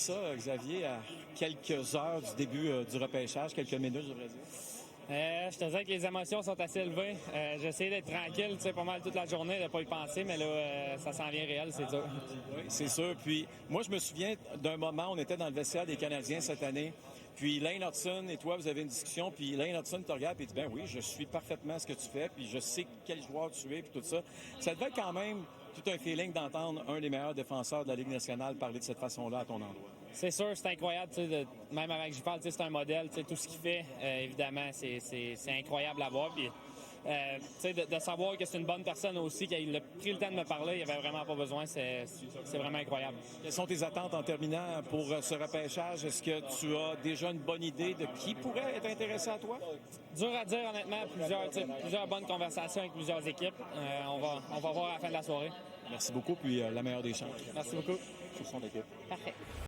ça, Xavier, à quelques heures du début du repêchage, quelques minutes, je devrais dire? Je te dirais que les émotions sont assez élevées. J'ai essayé d'être tranquille, pas mal toute la journée, de ne pas y penser, mais là, ça s'en vient réel, c'est dur. Oui, c'est sûr. Puis moi, je me souviens d'un moment, on était dans le vestiaire des Canadiens cette année, puis Lane Hudson et toi, vous avez une discussion, puis Lane Hudson te regarde et dit, ben oui, je suis parfaitement ce que tu fais, puis je sais quel joueur tu es, puis tout ça. Ça devait être quand même tout un feeling d'entendre un des meilleurs défenseurs de la Ligue nationale parler de cette façon-là à ton endroit. C'est sûr, c'est incroyable, même avant que j'y parle, c'est un modèle, tout ce qu'il fait, évidemment, c'est incroyable à voir. Puis, de savoir que c'est une bonne personne aussi, qu'il a pris le temps de me parler, il avait vraiment pas besoin, c'est vraiment incroyable. Quelles sont tes attentes en terminant pour ce repêchage? Est-ce que tu as déjà une bonne idée de qui pourrait être intéressé à toi? Dur à dire, honnêtement, plusieurs bonnes conversations avec plusieurs équipes. On va voir à la fin de la soirée. Merci beaucoup, puis la meilleure des chances. Merci beaucoup. Sur son équipe. Parfait.